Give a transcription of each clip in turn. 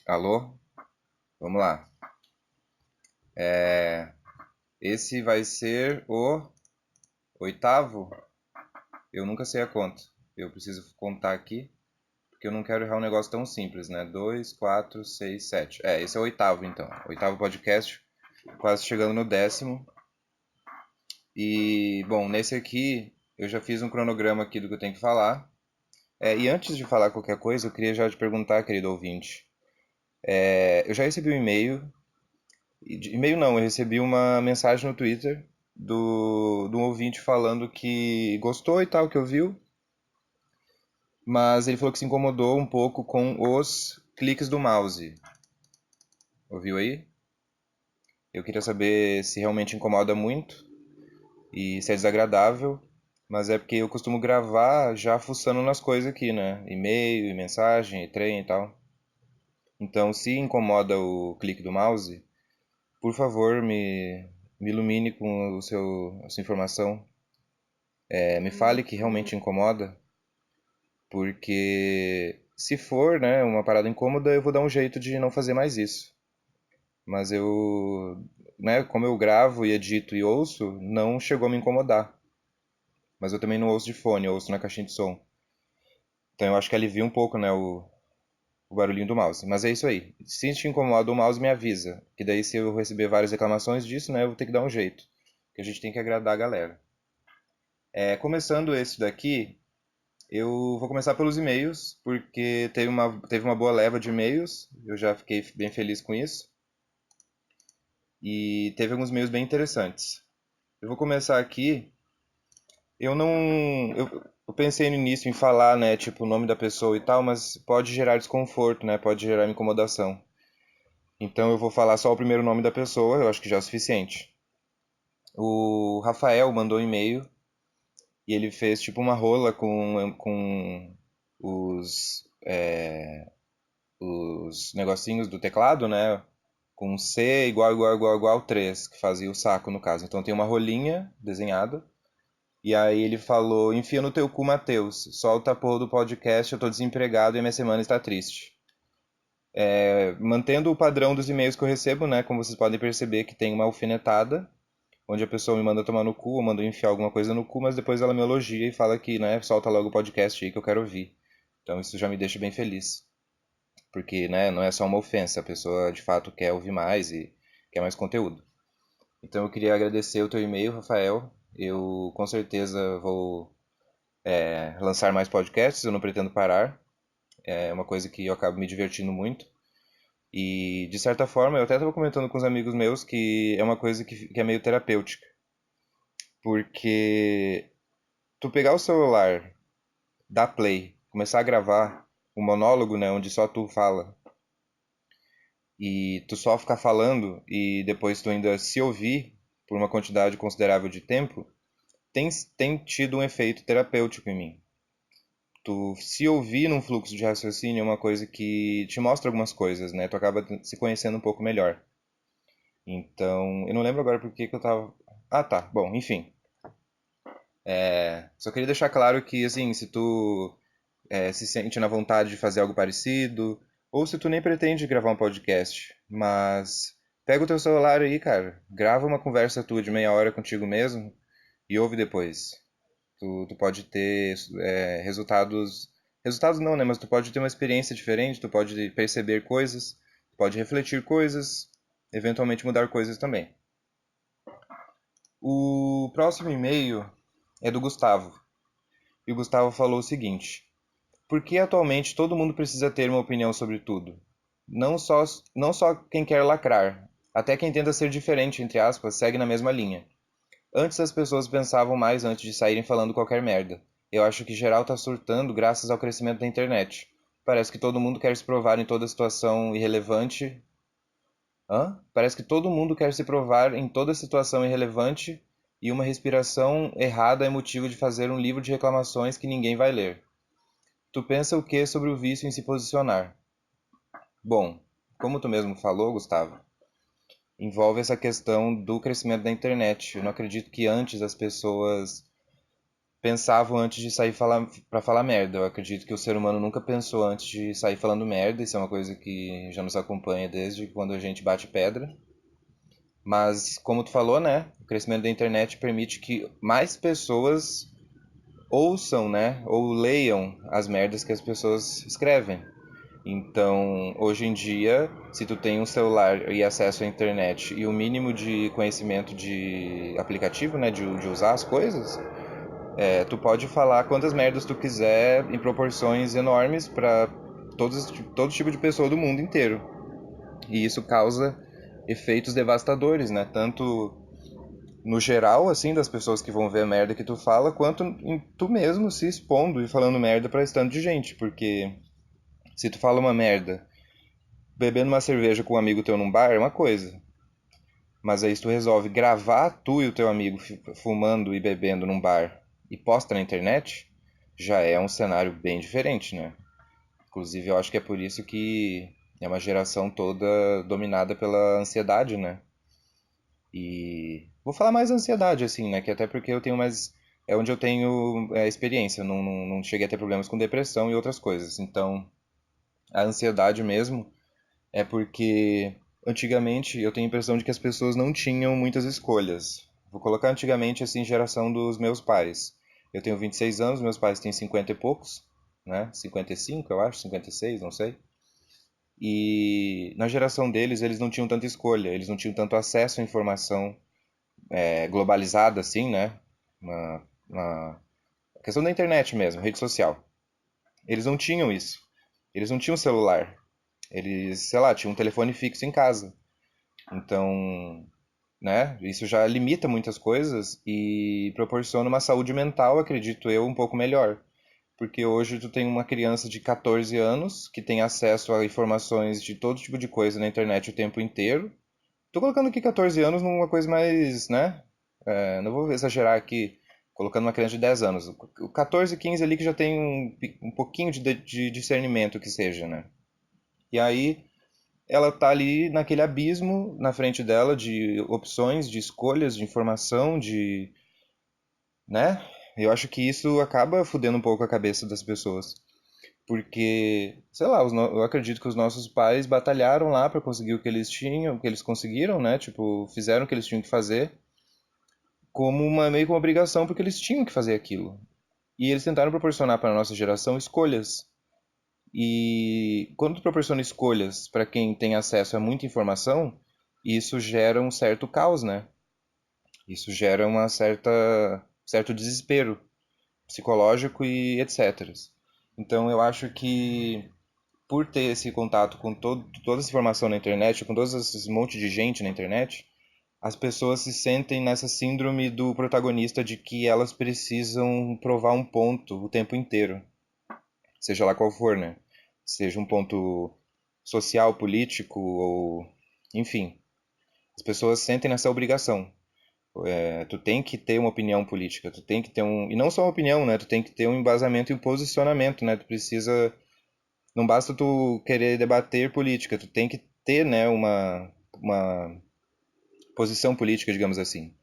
Alô? Vamos lá. Esse vai ser o oitavo? Eu nunca sei a conta. Eu preciso contar aqui, porque eu não quero errar um negócio tão simples, né? 2, 4, 6, 7. Esse é o oitavo, então. Oitavo podcast, quase chegando no décimo. E, bom, nesse aqui, eu já fiz um cronograma aqui do que eu tenho que falar. E antes de falar qualquer coisa, eu queria já te perguntar, querido ouvinte. Eu já recebi um e-mail. E-mail não, eu recebi uma mensagem no Twitter de um ouvinte falando que gostou e tal, que ouviu, mas ele falou que se incomodou um pouco com os cliques do mouse. Ouviu aí? Eu queria saber se realmente incomoda muito e se é desagradável, mas é porque eu costumo gravar já fuçando nas coisas aqui, né? E-mail, e mensagem, e trem e tal. Então, se incomoda o clique do mouse, por favor, me ilumine com a sua informação. Me fale que realmente incomoda, porque se for, né, uma parada incômoda, eu vou dar um jeito de não fazer mais isso. Mas né, como eu gravo e edito e ouço, não chegou a me incomodar. Mas eu também não ouço de fone, eu ouço na caixinha de som. Então eu acho que alivia um pouco, né, o barulhinho do mouse. Mas é isso aí. Se te incomoda o mouse, me avisa. Que daí se eu receber várias reclamações disso, né, eu vou ter que dar um jeito. Que a gente tem que agradar a galera. Começando esse daqui, eu vou começar pelos e-mails, porque teve uma boa leva de e-mails, eu já fiquei bem feliz com isso, e teve alguns e-mails bem interessantes. Eu vou começar aqui, eu não... eu pensei no início em falar, né, tipo, o nome da pessoa e tal, mas pode gerar desconforto, né, pode gerar incomodação. Então eu vou falar só o primeiro nome da pessoa, eu acho que já é o suficiente. O Rafael mandou um e-mail, e ele fez tipo uma rola com os os negocinhos do teclado, né? Com C igual 3 que fazia o saco no caso. Então tem uma rolinha desenhada. E aí ele falou: enfia no teu cu, Matheus. Solta a porra do podcast, eu tô desempregado e a minha semana está triste. Mantendo o padrão dos e-mails que eu recebo, né? Como vocês podem perceber, que tem uma alfinetada, onde a pessoa me manda tomar no cu, ou manda enfiar alguma coisa no cu, mas depois ela me elogia e fala que, né, solta logo o podcast aí que eu quero ouvir. Então isso já me deixa bem feliz. Porque, né, não é só uma ofensa, a pessoa de fato quer ouvir mais e quer mais conteúdo. Então eu queria agradecer o teu e-mail, Rafael. Eu com certeza vou lançar mais podcasts, eu não pretendo parar. É uma coisa que eu acabo me divertindo muito. E de certa forma, eu até estava comentando com os amigos meus que é uma coisa que é meio terapêutica. Porque tu pegar o celular, dar play, começar a gravar um monólogo, né, onde só tu fala, e tu só ficar falando e depois tu ainda se ouvir por uma quantidade considerável de tempo, tem tido um efeito terapêutico em mim. Tu se ouvir num fluxo de raciocínio é uma coisa que te mostra algumas coisas, né? Tu acaba se conhecendo um pouco melhor. Então, eu não lembro agora por que que eu tava. Ah, tá. Bom, enfim. Só queria deixar claro que, assim, se tu se sente na vontade de fazer algo parecido, ou se tu nem pretende gravar um podcast, mas pega o teu celular aí, cara, grava uma conversa tua de meia hora contigo mesmo e ouve depois. Tu pode ter resultados, resultados não, né? Mas tu pode ter uma experiência diferente, tu pode perceber coisas, tu pode refletir coisas, eventualmente mudar coisas também. O próximo e-mail é do Gustavo. E o Gustavo falou o seguinte: por que atualmente todo mundo precisa ter uma opinião sobre tudo? Não só, não só quem quer lacrar, até quem tenta ser diferente, entre aspas, segue na mesma linha. Antes as pessoas pensavam mais antes de saírem falando qualquer merda. Eu acho que geral tá surtando graças ao crescimento da internet. Parece que todo mundo quer se provar em toda situação irrelevante. Hã? Parece que todo mundo quer se provar em toda situação irrelevante e uma respiração errada é motivo de fazer um livro de reclamações que ninguém vai ler. Tu pensa o que sobre o vício em se posicionar? Bom, como tu mesmo falou, Gustavo, envolve essa questão do crescimento da internet. Eu não acredito que antes as pessoas pensavam antes de sair para falar merda. Eu acredito que o ser humano nunca pensou antes de sair falando merda. Isso é uma coisa que já nos acompanha desde quando a gente bate pedra. Mas, como tu falou, né? O crescimento da internet permite que mais pessoas ouçam, né? Ou leiam as merdas que as pessoas escrevem. Então, hoje em dia, se tu tem um celular e acesso à internet e o mínimo de conhecimento de aplicativo, né? De usar as coisas, tu pode falar quantas merdas tu quiser em proporções enormes para todo tipo de pessoa do mundo inteiro. E isso causa efeitos devastadores, né? Tanto no geral, assim, das pessoas que vão ver a merda que tu fala, quanto em tu mesmo se expondo e falando merda pra esse tanto de gente. Porque se tu fala uma merda bebendo uma cerveja com um amigo teu num bar é uma coisa. Mas aí se tu resolve gravar tu e o teu amigo fumando e bebendo num bar e posta na internet, já é um cenário bem diferente, né? Inclusive eu acho que é por isso que é uma geração toda dominada pela ansiedade, né? E vou falar mais ansiedade, assim, né? Que até porque eu tenho mais. É onde eu tenho experiência. Não cheguei a ter problemas com depressão e outras coisas. Então, a ansiedade mesmo é porque antigamente eu tenho a impressão de que as pessoas não tinham muitas escolhas. Vou colocar antigamente, assim, geração dos meus pais. Eu tenho 26 anos, meus pais têm 50 e poucos, né? 55, eu acho, 56, não sei. E na geração deles, eles não tinham tanta escolha, eles não tinham tanto acesso à informação globalizada, assim, né? Na questão da internet mesmo, rede social. Eles não tinham isso. Eles não tinham celular. Eles, sei lá, tinham um telefone fixo em casa. Então, né? Isso já limita muitas coisas e proporciona uma saúde mental, acredito eu, um pouco melhor. Porque hoje tu tem uma criança de 14 anos que tem acesso a informações de todo tipo de coisa na internet o tempo inteiro. Tô colocando aqui 14 anos numa coisa mais, né? Não vou exagerar aqui, colocando uma criança de 10 anos. O 14, 15 ali que já tem um pouquinho de discernimento que seja, né? E aí ela tá ali naquele abismo na frente dela de opções, de escolhas, de informação, né? Eu acho que isso acaba fudendo um pouco a cabeça das pessoas. Porque, sei lá, eu acredito que os nossos pais batalharam lá para conseguir o que eles tinham, o que eles conseguiram, né? Tipo, fizeram o que eles tinham que fazer como meio que uma obrigação, porque eles tinham que fazer aquilo. E eles tentaram proporcionar para a nossa geração escolhas. E quando tu proporciona escolhas para quem tem acesso a muita informação, isso gera um certo caos, né? Isso gera uma certo desespero psicológico e etc. Então eu acho que por ter esse contato com toda essa informação na internet, com todo esse monte de gente na internet, as pessoas se sentem nessa síndrome do protagonista de que elas precisam provar um ponto o tempo inteiro, seja lá qual for, né? Seja um ponto social, político ou enfim. As pessoas sentem nessa obrigação. Tu tem que ter uma opinião política, tu tem que ter e não só uma opinião, né? Tu tem que ter um embasamento e um posicionamento, né? Tu precisa, não basta tu querer debater política, tu tem que ter, né, uma posição política, digamos assim.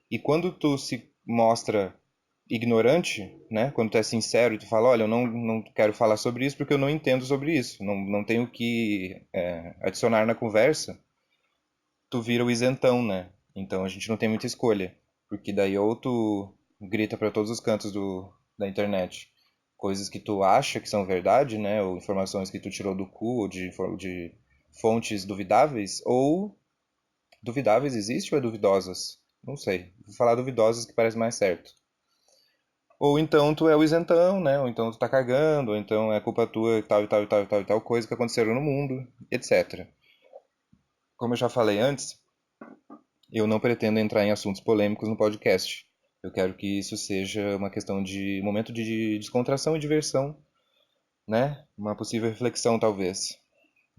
E quando tu se mostra ignorante, né? Quando tu é sincero e tu fala, olha, eu não quero falar sobre isso porque eu não entendo sobre isso, não tenho o que adicionar na conversa, tu vira o isentão, né? Então a gente não tem muita escolha, porque daí ou tu grita para todos os cantos da internet coisas que tu acha que são verdade, né? Ou informações que tu tirou do cu, ou de fontes duvidáveis, ou duvidáveis existe ou é duvidosas? Não sei. Vou falar duvidosas que parece mais certo. Ou então tu é o isentão, né? Ou então tu tá cagando, ou então é culpa tua e tal e tal e tal e tal e tal coisa que aconteceram no mundo, etc. Como eu já falei antes, eu não pretendo entrar em assuntos polêmicos no podcast. Eu quero que isso seja uma questão de momento de descontração e diversão, né? Uma possível reflexão, talvez.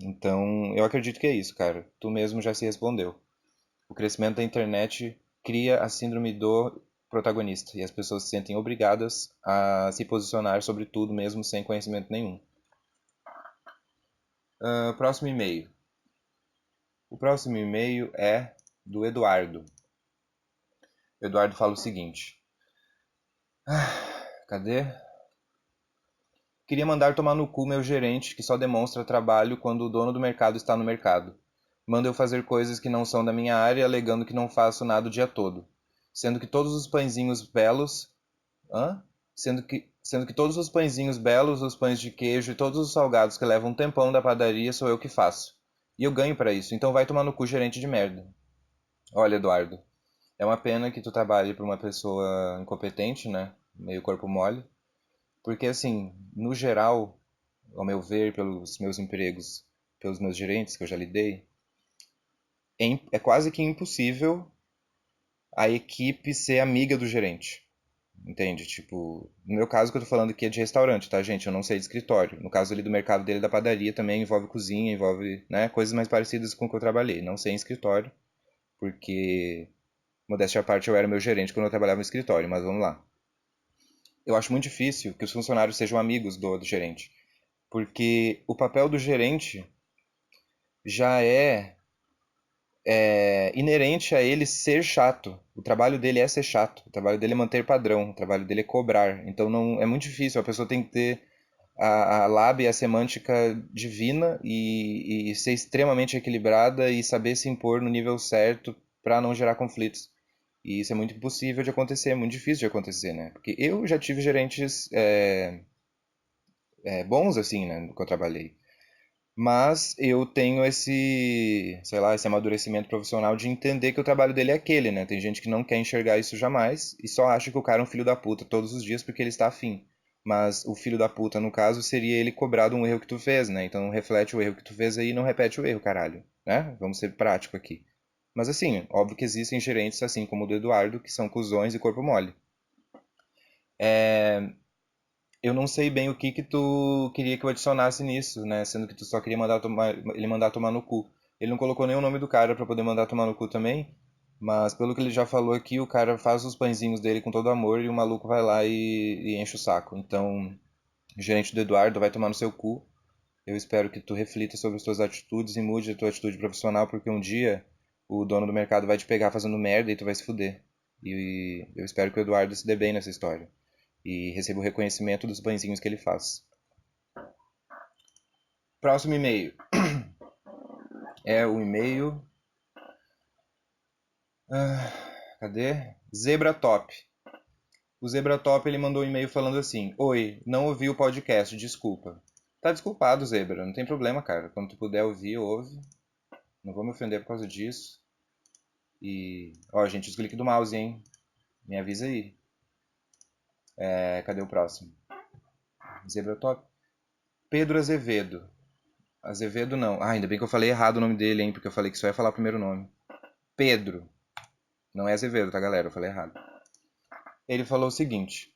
Então, eu acredito que é isso, cara. Tu mesmo já se respondeu. O crescimento da internet cria a síndrome do protagonista e as pessoas se sentem obrigadas a se posicionar sobre tudo mesmo sem conhecimento nenhum. Próximo e-mail. O próximo e-mail é do Eduardo. O Eduardo fala o seguinte: Cadê? Queria mandar tomar no cu meu gerente que só demonstra trabalho quando o dono do mercado está no mercado. Manda eu fazer coisas que não são da minha área, alegando que não faço nada o dia todo. Sendo que todos os pãezinhos belos. Hã? Sendo que todos os pãezinhos belos, os pães de queijo e todos os salgados que levam um tempão da padaria sou eu que faço. E eu ganho pra isso, então vai tomar no cu, gerente de merda. Olha, Eduardo, é uma pena que tu trabalhe pra uma pessoa incompetente, né? Meio corpo mole. Porque, assim, no geral, ao meu ver, pelos meus empregos, pelos meus gerentes que eu já lidei, é quase que impossível a equipe ser amiga do gerente. Entende? Tipo, no meu caso que eu tô falando aqui é de restaurante, tá, gente? Eu não sei de escritório. No caso ali do mercado dele da padaria também envolve cozinha, envolve, né, coisas mais parecidas com o que eu trabalhei. Não sei em escritório, porque, modéstia à parte, eu era meu gerente quando eu trabalhava no escritório, mas vamos lá. Eu acho muito difícil que os funcionários sejam amigos do gerente, porque o papel do gerente já é inerente a ele ser chato. O trabalho dele é ser chato. O trabalho dele é manter padrão. O trabalho dele é cobrar. Então não é muito difícil. A pessoa tem que ter a lábia, a semântica divina e ser extremamente equilibrada e saber se impor no nível certo para não gerar conflitos. E isso é muito impossível de acontecer, é muito difícil de acontecer, né? Porque eu já tive gerentes bons assim, né, no que eu trabalhei. Mas eu tenho esse, sei lá, esse amadurecimento profissional de entender que o trabalho dele é aquele, né? Tem gente que não quer enxergar isso jamais e só acha que o cara é um filho da puta todos os dias porque ele está afim. Mas o filho da puta, no caso, seria ele cobrar de um erro que tu fez, né? Então reflete o erro que tu fez aí e não repete o erro, caralho, né? Vamos ser prático aqui. Mas assim, óbvio que existem gerentes assim como o do Eduardo, que são cuzões e corpo mole. Eu não sei bem o que que tu queria que eu adicionasse nisso, né? Sendo que tu só queria ele mandar tomar no cu. Ele não colocou nem o nome do cara pra poder mandar tomar no cu também, mas pelo que ele já falou aqui, o cara faz os pãezinhos dele com todo amor e o maluco vai lá e enche o saco. Então, o gerente do Eduardo vai tomar no seu cu. Eu espero que tu reflita sobre as tuas atitudes e mude a tua atitude profissional, porque um dia o dono do mercado vai te pegar fazendo merda e tu vai se fuder. E eu espero que o Eduardo se dê bem nessa história e receba o reconhecimento dos pãezinhos que ele faz. Próximo e-mail é o e-mail. Cadê? Zebra Top. O Zebra Top ele mandou um e-mail falando assim: Oi, não ouvi o podcast, desculpa. Tá desculpado, Zebra, não tem problema, cara. Quando tu puder ouvir, ouve. Não vou me ofender por causa disso. E, ó, gente, os cliques do mouse, hein? Me avisa aí. Cadê o próximo? Zebra Top. Pedro Azevedo. Azevedo não. Ah, ainda bem que eu falei errado o nome dele, hein? Porque eu falei que só ia falar o primeiro nome. Pedro. Não é Azevedo, tá, galera? Eu falei errado. Ele falou o seguinte: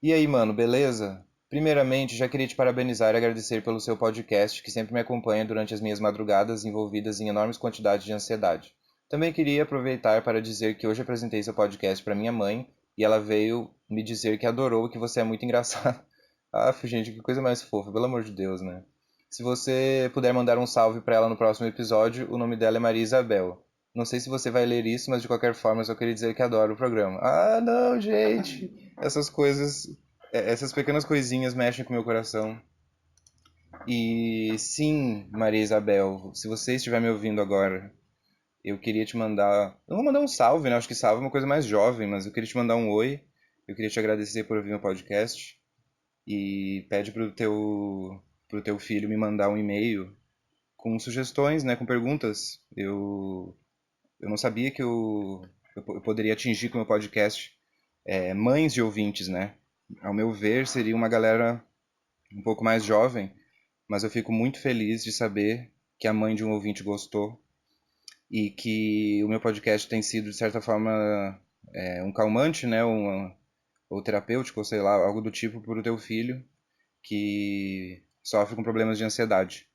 E aí, mano, beleza? Primeiramente, já queria te parabenizar e agradecer pelo seu podcast, que sempre me acompanha durante as minhas madrugadas envolvidas em enormes quantidades de ansiedade. Também queria aproveitar para dizer que hoje apresentei seu podcast para minha mãe e ela veio me dizer que adorou e que você é muito engraçado. Ah, gente, que coisa mais fofa, pelo amor de Deus, né? Se você puder mandar um salve para ela no próximo episódio, o nome dela é Maria Isabel. Não sei se você vai ler isso, mas de qualquer forma eu só queria dizer que adoro o programa. Ah, não, gente! Essas coisas, essas pequenas coisinhas mexem com o meu coração. E sim, Maria Isabel, se você estiver me ouvindo agora, eu queria te mandar. Não vou mandar um salve, né? Acho que salve é uma coisa mais jovem, mas eu queria te mandar um oi. Eu queria te agradecer por ouvir meu podcast. E pede pro teu filho me mandar um e-mail com sugestões, né? Com perguntas. Eu não sabia que eu poderia atingir com o meu podcast mães de ouvintes, né? Ao meu ver, seria uma galera um pouco mais jovem, mas eu fico muito feliz de saber que a mãe de um ouvinte gostou e que o meu podcast tem sido, de certa forma, um calmante, né? Ou terapêutico, ou sei lá, algo do tipo para o teu filho que sofre com problemas de ansiedade.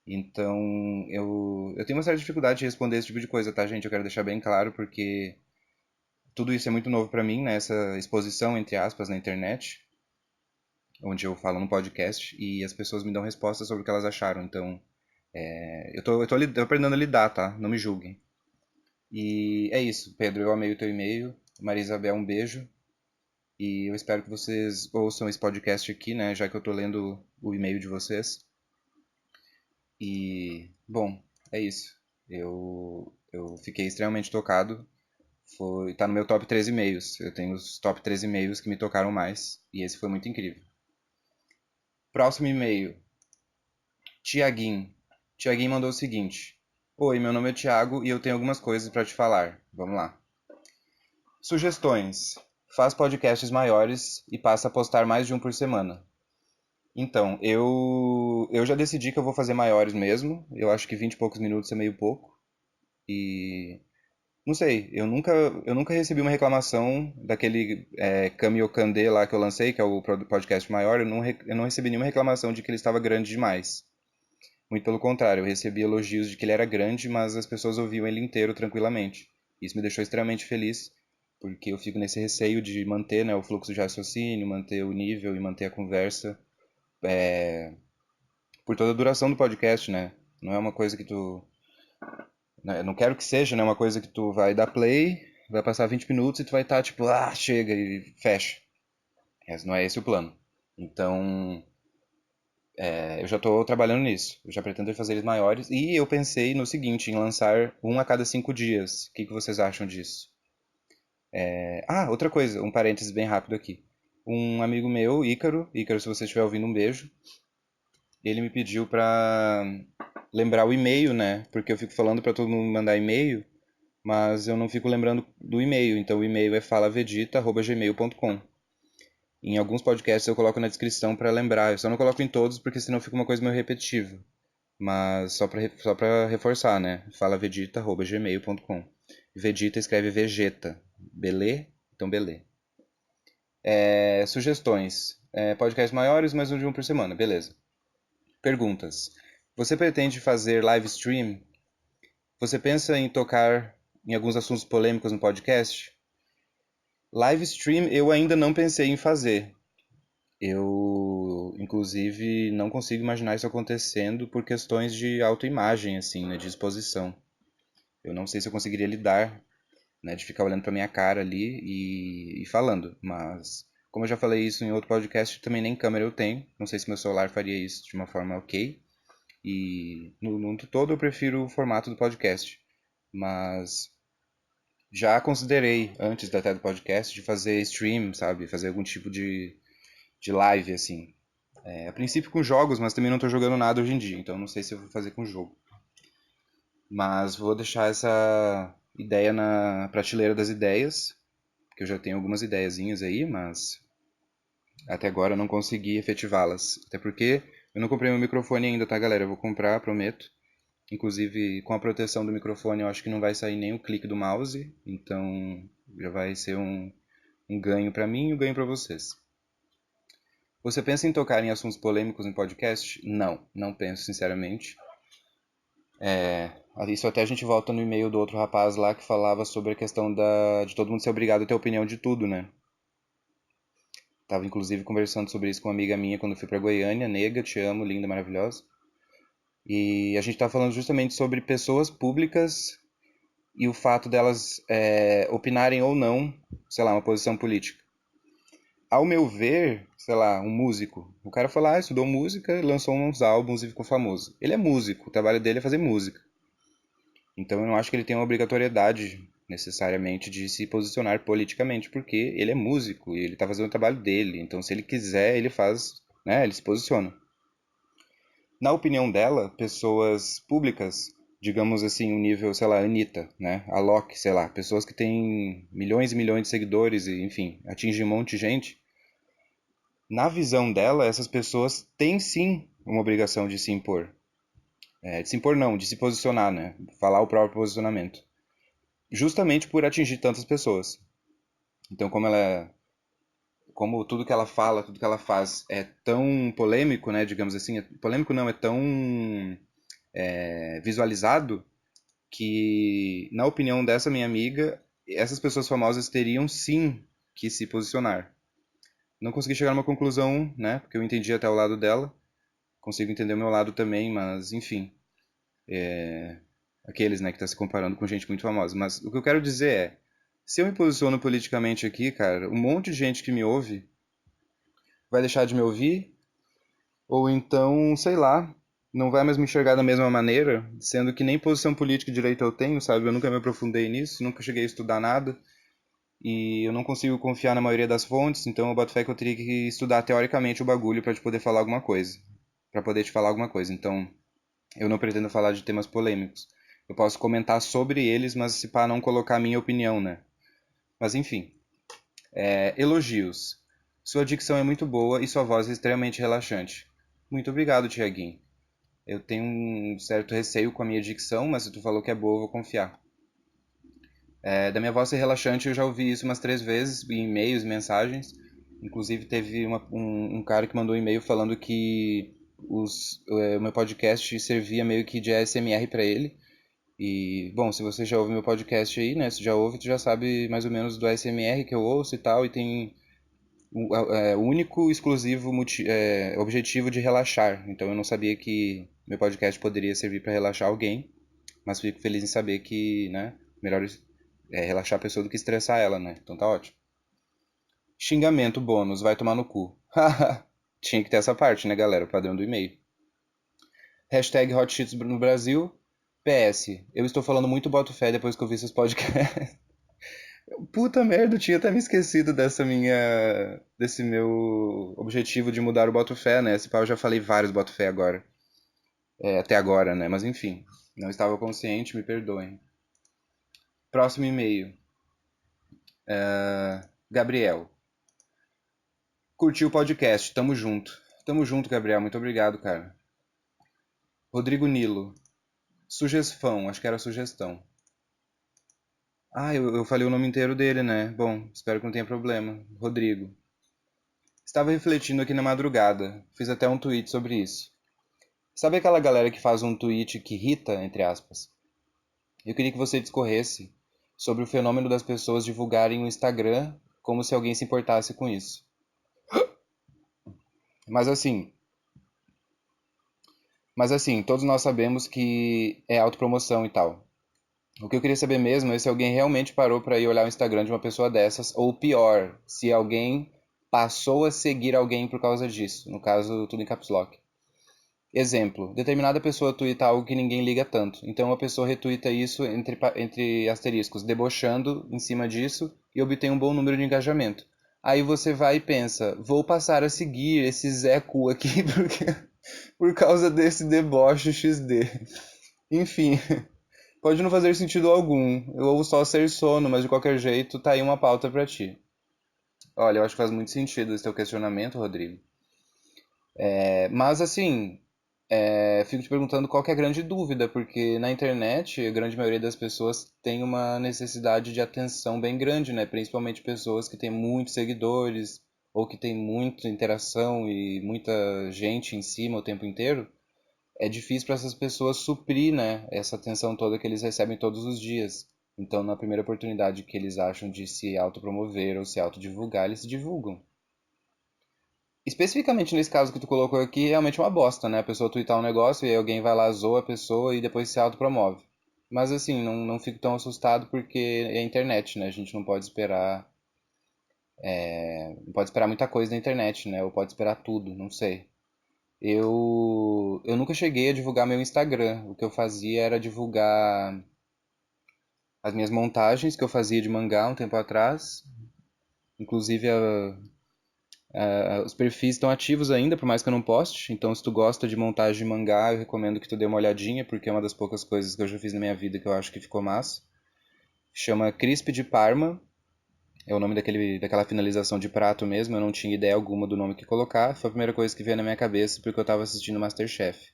Então, eu tenho uma certa dificuldade de responder esse tipo de coisa, tá, gente? Eu quero deixar bem claro, porque tudo isso é muito novo pra mim, né? Essa exposição, entre aspas, na internet, onde eu falo no podcast, e as pessoas me dão respostas sobre o que elas acharam. Então, eu tô aprendendo a lidar, tá? Não me julguem. E é isso, Pedro, eu amei o teu e-mail. Maria Isabel, um beijo. E eu espero que vocês ouçam esse podcast aqui, né? Já que eu tô lendo o e-mail de vocês. E, bom, é isso. Eu fiquei extremamente tocado. Tá no meu top 3 e-mails. Eu tenho os top 3 e-mails que me tocaram mais. E esse foi muito incrível. Próximo e-mail. Tiaguinho. Tiaguinho mandou o seguinte: Oi, meu nome é Thiago e eu tenho algumas coisas para te falar. Vamos lá. Sugestões. Faz podcasts maiores e passa a postar mais de um por semana. Então, eu já decidi que eu vou fazer maiores mesmo. Eu acho que 20 e poucos minutos é meio pouco. E não sei, eu nunca recebi uma reclamação daquele Kami Okande lá que eu lancei, que é o podcast maior. Eu não recebi nenhuma reclamação de que ele estava grande demais. Muito pelo contrário, eu recebi elogios de que ele era grande, mas as pessoas ouviam ele inteiro tranquilamente. Isso me deixou extremamente feliz, porque eu fico nesse receio de manter, né, o fluxo de raciocínio, manter o nível e manter a conversa por toda a duração do podcast, né? Não é uma coisa que tu... né, eu não quero que seja, né, uma coisa que tu vai dar play, vai passar 20 minutos e tu vai estar tipo, chega e fecha. Não é esse o plano. Então, eu já estou trabalhando nisso. Eu já pretendo fazer eles maiores. E eu pensei no seguinte, em lançar um a cada 5 dias. O que vocês acham disso? Outra coisa, um parênteses bem rápido aqui. Um amigo meu, Ícaro, se você estiver ouvindo, um beijo. Ele me pediu para lembrar o e-mail, né? Porque eu fico falando para todo mundo mandar e-mail, mas eu não fico lembrando do e-mail. Então o e-mail é falavedita@gmail.com. Em alguns podcasts eu coloco na descrição para lembrar. Eu só não coloco em todos porque senão fica uma coisa meio repetitiva. Mas só pra reforçar, né? Falavedita@gmail.com. Vegeta escreve Vegeta. Belê? Então belê. Sugestões. Podcasts maiores, mais um de um por semana. Beleza. Perguntas. Você pretende fazer live stream? Você pensa em tocar em alguns assuntos polêmicos no podcast? Live stream eu ainda não pensei em fazer. Eu, inclusive, não consigo imaginar isso acontecendo por questões de autoimagem, assim, né, de exposição. Eu não sei se eu conseguiria lidar, né, de ficar olhando pra minha cara ali e falando. Mas, como eu já falei isso em outro podcast, também nem câmera eu tenho. Não sei se meu celular faria isso de uma forma ok. E no mundo todo eu prefiro o formato do podcast. Mas já considerei, antes até do podcast, de fazer stream, sabe? Fazer algum tipo de live, assim. A princípio com jogos, mas também não estou jogando nada hoje em dia, então não sei se eu vou fazer com jogo. Mas vou deixar essa ideia na prateleira das ideias, que eu já tenho algumas ideiazinhas aí, mas até agora eu não consegui efetivá-las. Até porque eu não comprei meu microfone ainda, tá, galera? Eu vou comprar, prometo. Inclusive, com a proteção do microfone, eu acho que não vai sair nem o clique do mouse, então já vai ser um ganho pra mim e um ganho pra vocês. Você pensa em tocar em assuntos polêmicos em podcast? Não, não penso, sinceramente. Isso até a gente volta no e-mail do outro rapaz lá que falava sobre a questão de todo mundo ser obrigado a ter opinião de tudo, né? Tava inclusive conversando sobre isso com uma amiga minha quando fui pra Goiânia, nega, te amo, linda, maravilhosa. E a gente tava falando justamente sobre pessoas públicas e o fato delas opinarem ou não, sei lá, uma posição política. Ao meu ver, sei lá, um músico. O cara foi lá, estudou música, lançou uns álbuns e ficou famoso. Ele é músico, o trabalho dele é fazer música. Então eu não acho que ele tem uma obrigatoriedade necessariamente de se posicionar politicamente, porque ele é músico e ele está fazendo o trabalho dele. Então se ele quiser, ele faz, né, ele se posiciona. Na opinião dela, pessoas públicas, digamos assim, um nível, sei lá, Anitta, né, a Loki, sei lá, pessoas que têm milhões e milhões de seguidores e, enfim, atingem um monte de gente. Na visão dela, essas pessoas têm sim uma obrigação de se impor. De se impor não, de se posicionar, né? Falar o próprio posicionamento. Justamente por atingir tantas pessoas. Então, como tudo que ela fala, tudo que ela faz é tão polêmico, né, digamos assim, polêmico não, é tão visualizado, que, na opinião dessa minha amiga, essas pessoas famosas teriam sim que se posicionar. Não consegui chegar numa conclusão, né, porque eu entendi até o lado dela, consigo entender o meu lado também, mas enfim, aqueles, né, que tá se comparando com gente muito famosa. Mas o que eu quero dizer é, Se eu me posiciono politicamente aqui, cara, um monte de gente que me ouve vai deixar de me ouvir, ou então, sei lá, não vai mais me enxergar da mesma maneira, sendo que nem posição política direito eu tenho, sabe? Eu nunca me aprofundei nisso, nunca cheguei a estudar nada, e eu não consigo confiar na maioria das fontes, então eu boto fé que eu teria que estudar teoricamente o bagulho pra te poder falar alguma coisa. Pra poder te falar alguma coisa. Então, eu não pretendo falar de temas polêmicos. Eu posso comentar sobre eles, mas se pá, não colocar a minha opinião, né? Mas enfim. Elogios. Sua dicção é muito boa e sua voz é extremamente relaxante. Muito obrigado, Tiaguinho. Eu tenho um certo receio com a minha dicção, mas se tu falou que é boa, eu vou confiar. Da minha voz ser relaxante, eu já ouvi isso umas 3 vezes, em e-mails, mensagens. Inclusive, teve um cara que mandou um e-mail falando que o meu podcast servia meio que de ASMR pra ele. E, bom, se você já ouve meu podcast aí, né? Se já ouve, tu já sabe mais ou menos do ASMR que eu ouço e tal. E tem o único exclusivo objetivo de relaxar. Então eu não sabia que meu podcast poderia servir para relaxar alguém, mas fico feliz em saber que, né, melhor é relaxar a pessoa do que estressar ela, né? Então tá ótimo. Xingamento bônus, vai tomar no cu. Tinha que ter essa parte, né, galera? O padrão do e-mail. Hashtag Hot Cheetos no Brasil. PS, eu estou falando muito boto fé depois que eu vi esses podcasts. Puta merda, eu tinha até me esquecido desse meu objetivo de mudar o Botafé, né? Esse pau eu já falei vários Botafé agora. Até agora, né? Mas enfim, não estava consciente, me perdoem. Próximo e-mail. Gabriel. Curtiu o podcast, tamo junto. Tamo junto, Gabriel, muito obrigado, cara. Rodrigo Nilo. Sugestão, acho que era sugestão. Ah, eu falei o nome inteiro dele, né? Bom, espero que não tenha problema. Rodrigo. Estava refletindo aqui na madrugada. Fiz até um tweet sobre isso. Sabe aquela galera que faz um tweet que irrita, entre aspas? Eu queria que você discorresse sobre o fenômeno das pessoas divulgarem o Instagram como se alguém se importasse com isso. Mas assim, mas assim, todos nós sabemos que é autopromoção e tal. O que eu queria saber mesmo é se alguém realmente parou para ir olhar o Instagram de uma pessoa dessas, ou pior, se alguém passou a seguir alguém por causa disso. No caso, tudo em caps lock. Exemplo, determinada pessoa tuita algo que ninguém liga tanto. Então a pessoa retuita isso entre asteriscos, debochando em cima disso e obtém um bom número de engajamento. Aí você vai e pensa, vou passar a seguir esse Zé Cu aqui por causa desse deboche XD. Enfim, pode não fazer sentido algum. Eu vou só ser sono, mas de qualquer jeito tá aí uma pauta pra ti. Olha, eu acho que faz muito sentido esse teu questionamento, Rodrigo. Mas assim, fico te perguntando qual que é a grande dúvida, porque na internet a grande maioria das pessoas tem uma necessidade de atenção bem grande, né? Principalmente pessoas que têm muitos seguidores ou que têm muita interação e muita gente em cima o tempo inteiro. É difícil para essas pessoas suprir, né, essa atenção toda que eles recebem todos os dias. Então, na primeira oportunidade que eles acham de se autopromover ou se autodivulgar, eles se divulgam. Especificamente nesse caso que tu colocou aqui, é realmente uma bosta, né? A pessoa twittar um negócio e aí alguém vai lá, zoa a pessoa e depois se autopromove. Mas assim, não fico tão assustado porque é a internet, né? A gente não pode esperar muita coisa da internet, né? Ou pode esperar tudo, não sei. Eu nunca cheguei a divulgar meu Instagram. O que eu fazia era divulgar as minhas montagens que eu fazia de mangá um tempo atrás. Inclusive os perfis estão ativos ainda, por mais que eu não poste. Então, se tu gosta de montagem de mangá, eu recomendo que tu dê uma olhadinha, porque é uma das poucas coisas que eu já fiz na minha vida que eu acho que ficou massa. Chama Crisp de Parma. É o nome daquela finalização de prato mesmo. Eu não tinha ideia alguma do nome que colocar. Foi a primeira coisa que veio na minha cabeça porque eu estava assistindo MasterChef.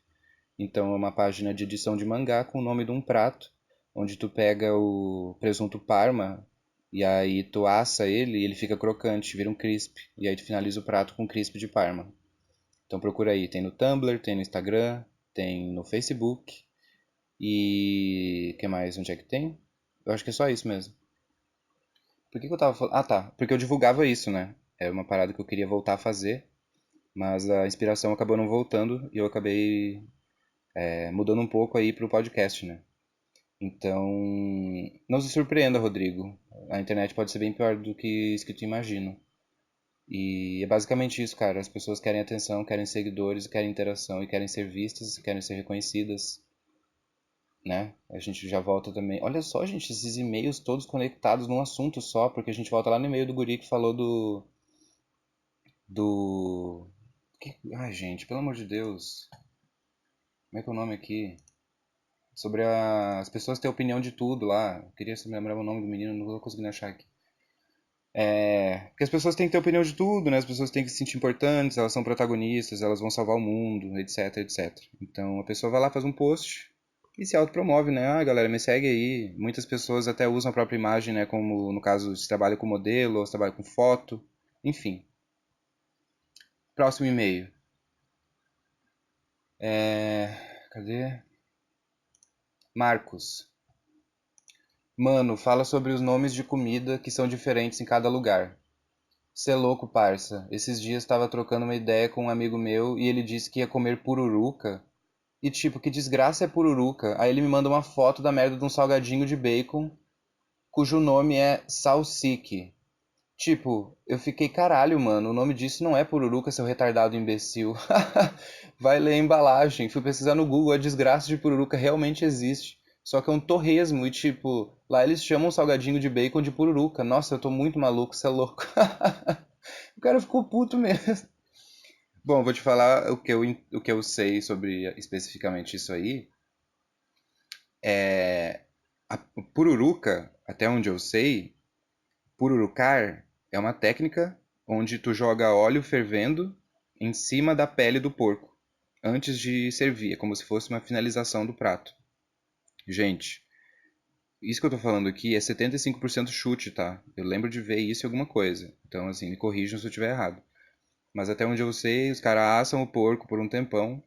Então, é uma página de edição de mangá com o nome de um prato, onde tu pega o presunto Parma e aí tu assa ele e ele fica crocante, vira um crisp. E aí tu finaliza o prato com crisp de Parma. Então procura aí, tem no Tumblr, tem no Instagram, tem no Facebook e... que mais? Onde é que tem? Eu acho que é só isso mesmo. Por que eu tava falando? Ah, tá. Porque eu divulgava isso, né? Era uma parada que eu queria voltar a fazer, mas a inspiração acabou não voltando e eu acabei mudando um pouco aí pro podcast, né? Então, não se surpreenda, Rodrigo. A internet pode ser bem pior do que isso que tu imagina. E é basicamente isso, cara. As pessoas querem atenção, querem seguidores, querem interação e querem ser vistas, querem ser reconhecidas, né? A gente já volta também. Olha só, gente, esses e-mails todos conectados num assunto só, porque a gente volta lá no e-mail do guri que falou do Ai, gente, pelo amor de Deus. Como é que é o nome aqui? Sobre as pessoas ter opinião de tudo lá. Eu queria se lembrar o nome do menino, não vou conseguindo achar aqui. Porque as pessoas têm que ter opinião de tudo, né? As pessoas têm que se sentir importantes, elas são protagonistas, elas vão salvar o mundo, etc, etc. Então a pessoa vai lá, faz um post e se autopromove, né? Ah, galera, me segue aí. Muitas pessoas até usam a própria imagem, né? Como no caso, se trabalha com modelo, ou se trabalha com foto. Enfim. Próximo e-mail. Cadê? Marcos. Mano, fala sobre os nomes de comida que são diferentes em cada lugar. Cê é louco, parça. Esses dias tava trocando uma ideia com um amigo meu e ele disse que ia comer pururuca. E tipo, que desgraça é pururuca? Aí ele me manda uma foto da merda de um salgadinho de bacon, cujo nome é salsique. Tipo, eu fiquei caralho, mano. O nome disso não é pururuca, seu retardado imbecil. Vai ler a embalagem. Fui pesquisar no Google, a desgraça de pururuca realmente existe. Só que é um torresmo e tipo, lá eles chamam salgadinho de bacon de pururuca. Nossa, eu tô muito maluco, cê é louco. O cara ficou puto mesmo. Bom, vou te falar o que eu sei sobre especificamente isso aí. A pururuca, até onde eu sei, pururucar é uma técnica onde tu joga óleo fervendo em cima da pele do porco antes de servir. É como se fosse uma finalização do prato. Gente, isso que eu tô falando aqui é 75% chute, tá? Eu lembro de ver isso em alguma coisa. Então, assim, me corrijam se eu estiver errado. Mas até onde eu sei, os caras assam o porco por um tempão.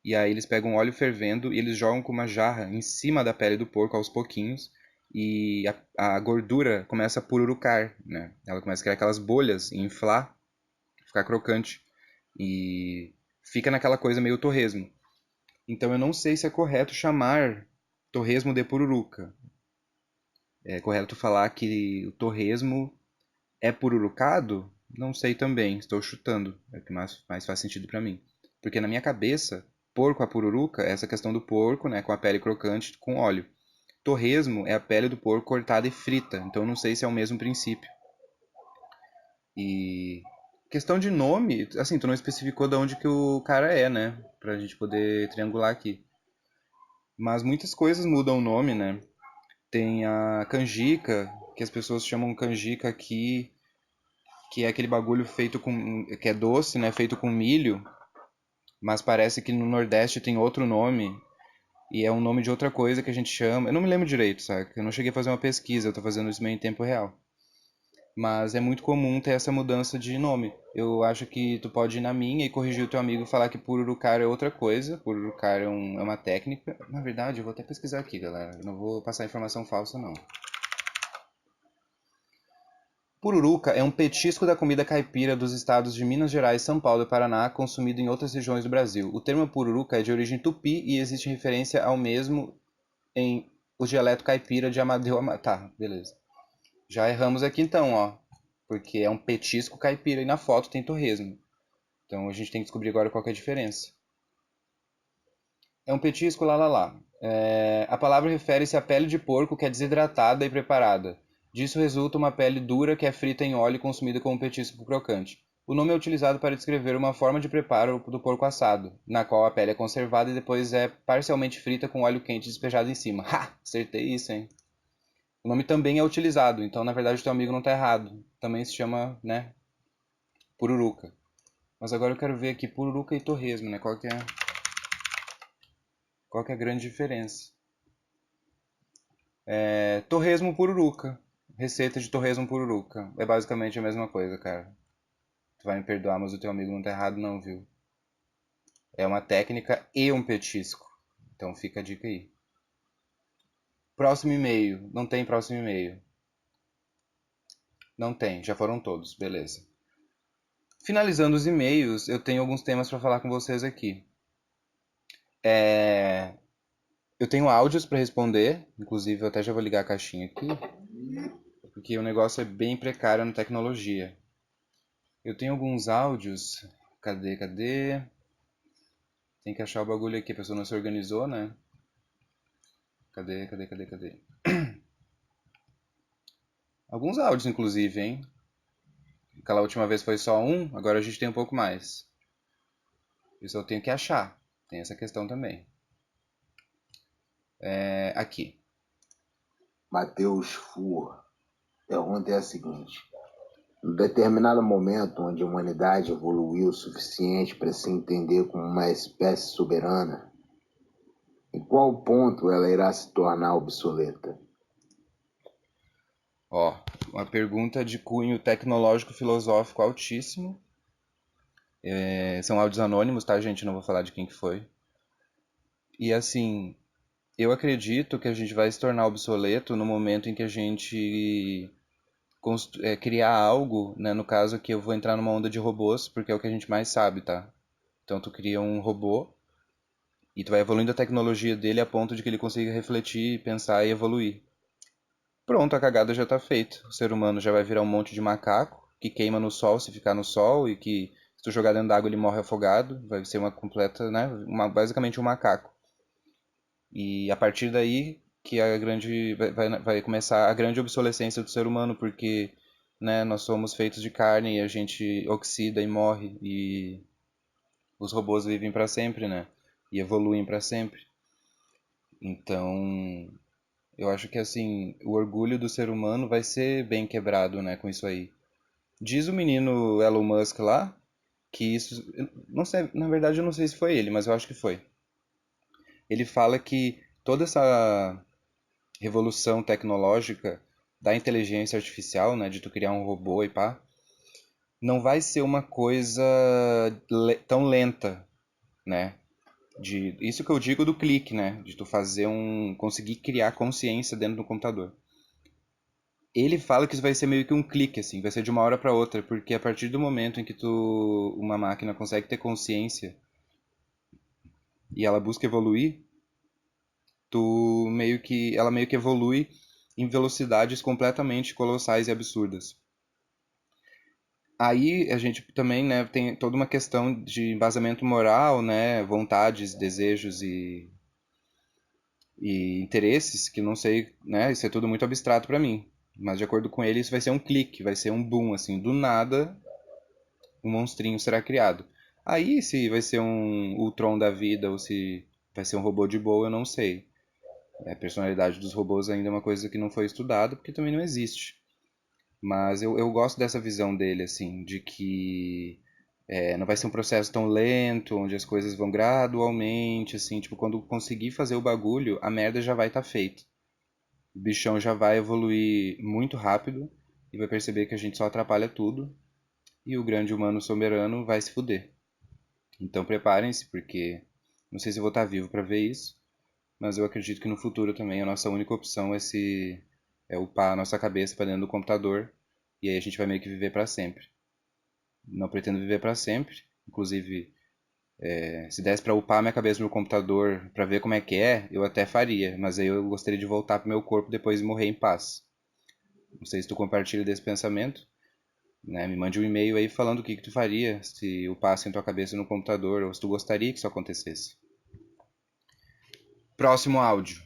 E aí eles pegam óleo fervendo e eles jogam com uma jarra em cima da pele do porco aos pouquinhos. E a gordura começa a pururucar, né? Ela começa a criar aquelas bolhas e inflar, ficar crocante. E fica naquela coisa meio torresmo. Então eu não sei se é correto chamar torresmo de pururuca. É correto falar que o torresmo é pururucado? Não sei também, estou chutando. É o que mais faz sentido pra mim. Porque na minha cabeça, porco a pururuca é essa questão do porco, né, com a pele crocante com óleo. Torresmo é a pele do porco cortada e frita, então eu não sei se é o mesmo princípio. E questão de nome, assim, tu não especificou de onde que o cara é, né, pra gente poder triangular aqui. Mas muitas coisas mudam o nome, né? Tem a canjica, que as pessoas chamam canjica aqui, que é aquele bagulho feito com, que é doce, né, feito com milho, mas parece que no Nordeste tem outro nome, e é um nome de outra coisa que a gente chama. Eu não me lembro direito, sabe? Eu não cheguei a fazer uma pesquisa, eu tô fazendo isso meio em tempo real. Mas é muito comum ter essa mudança de nome. Eu acho que tu pode ir na minha e corrigir o teu amigo e falar que pururucar é outra coisa. Pururucar é uma técnica. Na verdade, eu vou até pesquisar aqui, galera. Eu não vou passar informação falsa, não. Pururuca é um petisco da comida caipira dos estados de Minas Gerais, São Paulo e Paraná, consumido em outras regiões do Brasil. O termo pururuca é de origem tupi e existe referência ao mesmo em o dialeto caipira de Amadeu Tá, beleza. Já erramos aqui então, ó. Porque é um petisco caipira e na foto tem torresmo. Então a gente tem que descobrir agora qual que é a diferença. É um petisco lá lá lá. A palavra refere-se à pele de porco que é desidratada e preparada. Disso resulta uma pele dura que é frita em óleo e consumida como petisco crocante. O nome é utilizado para descrever uma forma de preparo do porco assado, na qual a pele é conservada e depois é parcialmente frita com óleo quente despejado em cima. Ha! Acertei isso, hein? O nome também é utilizado, então na verdade o teu amigo não está errado. Também se chama, né, pururuca. Mas agora eu quero ver aqui pururuca e torresmo, né? Qual que é a grande diferença? Torresmo pururuca. Receita de torresmo pururuca. É basicamente a mesma coisa, cara. Tu vai me perdoar, mas o teu amigo não tá errado não, viu? É uma técnica e um petisco. Então fica a dica aí. Próximo e-mail. Não tem próximo e-mail. Não tem, já foram todos, beleza. Finalizando os e-mails, eu tenho alguns temas para falar com vocês aqui. Eu tenho áudios para responder, inclusive eu até já vou ligar a caixinha aqui, porque o negócio é bem precário na tecnologia. Eu tenho alguns áudios. Cadê? Tem que achar o bagulho aqui, a pessoa não se organizou, né? Cadê? Alguns áudios, inclusive, hein? Aquela última vez foi só um, agora a gente tem um pouco mais. Isso eu tenho que achar. Tem essa questão também. Aqui. Matheus Fur. A pergunta é a seguinte: em determinado momento onde a humanidade evoluiu o suficiente para se entender como uma espécie soberana, em qual ponto ela irá se tornar obsoleta? Ó, uma pergunta de cunho tecnológico-filosófico altíssimo. São áudios anônimos, tá, gente? Não vou falar de quem que foi. E assim, eu acredito que a gente vai se tornar obsoleto no momento em que a gente criar algo, né? No caso aqui eu vou entrar numa onda de robôs, porque é o que a gente mais sabe, tá? Então tu cria um robô e tu vai evoluindo a tecnologia dele a ponto de que ele consiga refletir, pensar e evoluir. Pronto, a cagada já tá feita. O ser humano já vai virar um monte de macaco que queima no sol se ficar no sol e que se tu jogar dentro d'água ele morre afogado. Vai ser uma completa, né? Basicamente um macaco. E a partir daí que a grande vai começar a grande obsolescência do ser humano, porque, né, nós somos feitos de carne e a gente oxida e morre e os robôs vivem para sempre, né? E evoluem para sempre. Então, eu acho que assim, o orgulho do ser humano vai ser bem quebrado, né, com isso aí. Diz o menino Elon Musk lá que isso, não sei, na verdade eu não sei se foi ele, mas eu acho que foi. Ele fala que toda essa revolução tecnológica da inteligência artificial, né, de tu criar um robô e pá, não vai ser uma coisa tão lenta, né? Isso que eu digo do clique, né? De tu fazer conseguir criar consciência dentro do computador. Ele fala que isso vai ser meio que um clique, assim, vai ser de uma hora para outra, porque a partir do momento em que uma máquina consegue ter consciência e ela busca evoluir, ela meio que evolui em velocidades completamente colossais e absurdas. Aí a gente também, né, tem toda uma questão de embasamento moral, né, vontades, desejos e interesses que não sei, né, isso é tudo muito abstrato para mim. Mas de acordo com ele, isso vai ser um clique, vai ser um boom, assim, do nada um monstrinho será criado. Aí se vai ser um Ultron da vida ou se vai ser um robô de boa, eu não sei. A personalidade dos robôs ainda é uma coisa que não foi estudada porque também não existe. Mas eu gosto dessa visão dele, assim, de que não vai ser um processo tão lento, onde as coisas vão gradualmente, assim, tipo, quando conseguir fazer o bagulho, a merda já vai estar feita. O bichão já vai evoluir muito rápido e vai perceber que a gente só atrapalha tudo e o grande humano soberano vai se fuder. Então preparem-se, porque não sei se eu vou estar vivo para ver isso, mas eu acredito que no futuro também a nossa única opção é upar a nossa cabeça para dentro do computador e aí a gente vai meio que viver para sempre. Não pretendo viver para sempre, inclusive se desse para upar minha cabeça no computador para ver como é que é, eu até faria, mas aí eu gostaria de voltar pro meu corpo depois de morrer em paz. Não sei se tu compartilha desse pensamento, né? Me mande um e-mail aí falando o que tu faria se upassem tua cabeça no computador ou se tu gostaria que isso acontecesse. Próximo áudio.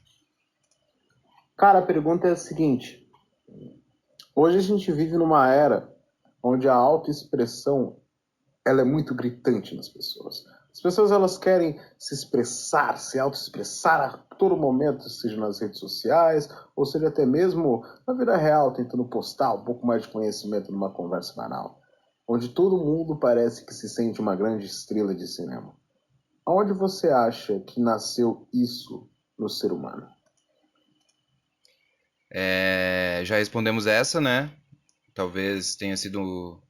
Cara, a pergunta é a seguinte: hoje a gente vive numa era onde a autoexpressão ela é muito gritante nas pessoas. As pessoas elas querem se expressar, se autoexpressar a todo momento, seja nas redes sociais, ou seja até mesmo na vida real, tentando postar um pouco mais de conhecimento numa conversa banal, onde todo mundo parece que se sente uma grande estrela de cinema. Onde você acha que nasceu isso no ser humano? Já respondemos essa, né? Talvez tenha sido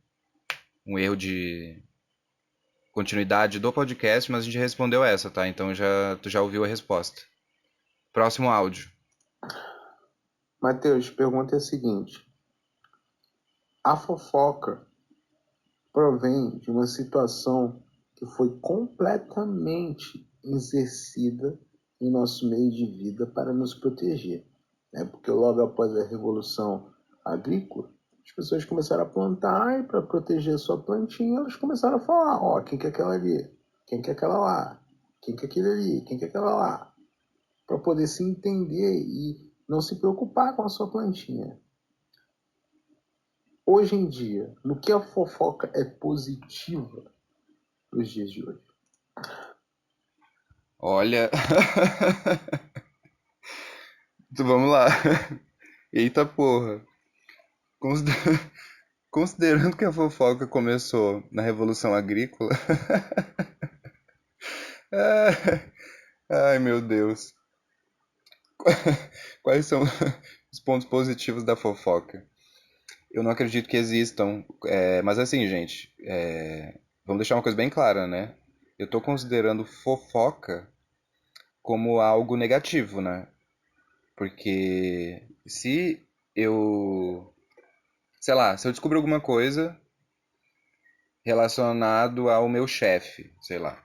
um erro de continuidade do podcast, mas a gente respondeu essa, tá? Então tu já ouviu a resposta. Próximo áudio. Matheus, pergunta é a seguinte: a fofoca provém de uma situação que foi completamente exercida em nosso meio de vida para nos proteger. Né? Porque logo após a Revolução Agrícola, as pessoas começaram a plantar e para proteger a sua plantinha, elas começaram a falar, ó, quem que é aquela ali? Quem que é aquela lá? Quem que é aquele ali? Quem que é aquela lá? Para poder se entender e não se preocupar com a sua plantinha. Hoje em dia, no que a fofoca é positiva nos dias de hoje? Olha. Vamos lá. Eita porra. Consider- Considerando que a fofoca começou na Revolução Agrícola. Ai, meu Deus. Quais são os pontos positivos da fofoca? Eu não acredito que existam. Mas assim, gente, vamos deixar uma coisa bem clara, né? Eu tô considerando fofoca como algo negativo, né? Porque se eu, sei lá, se eu descubro alguma coisa relacionado ao meu chefe, sei lá,